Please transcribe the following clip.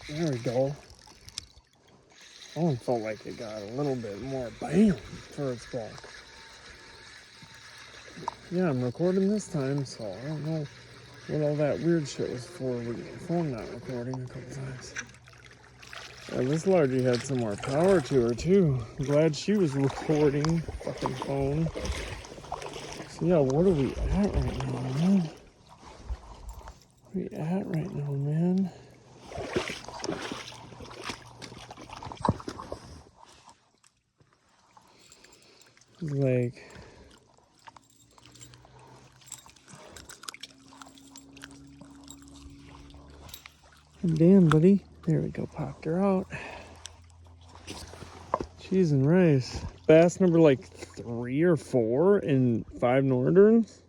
There we go. That one felt like it got a little bit more bam for its bulk. Yeah, I'm recording this time, so I don't know what all that weird shit was for with the phone not recording a couple times. Yeah, this largie had some more power to her too. I'm glad she was recording. Fucking phone. So yeah, what are we at right now, man? Where are we at right now, man? Like, damn, buddy. There we go, popped her out. Cheese and rice. Bass number like 3 or 4 in 5 northerns.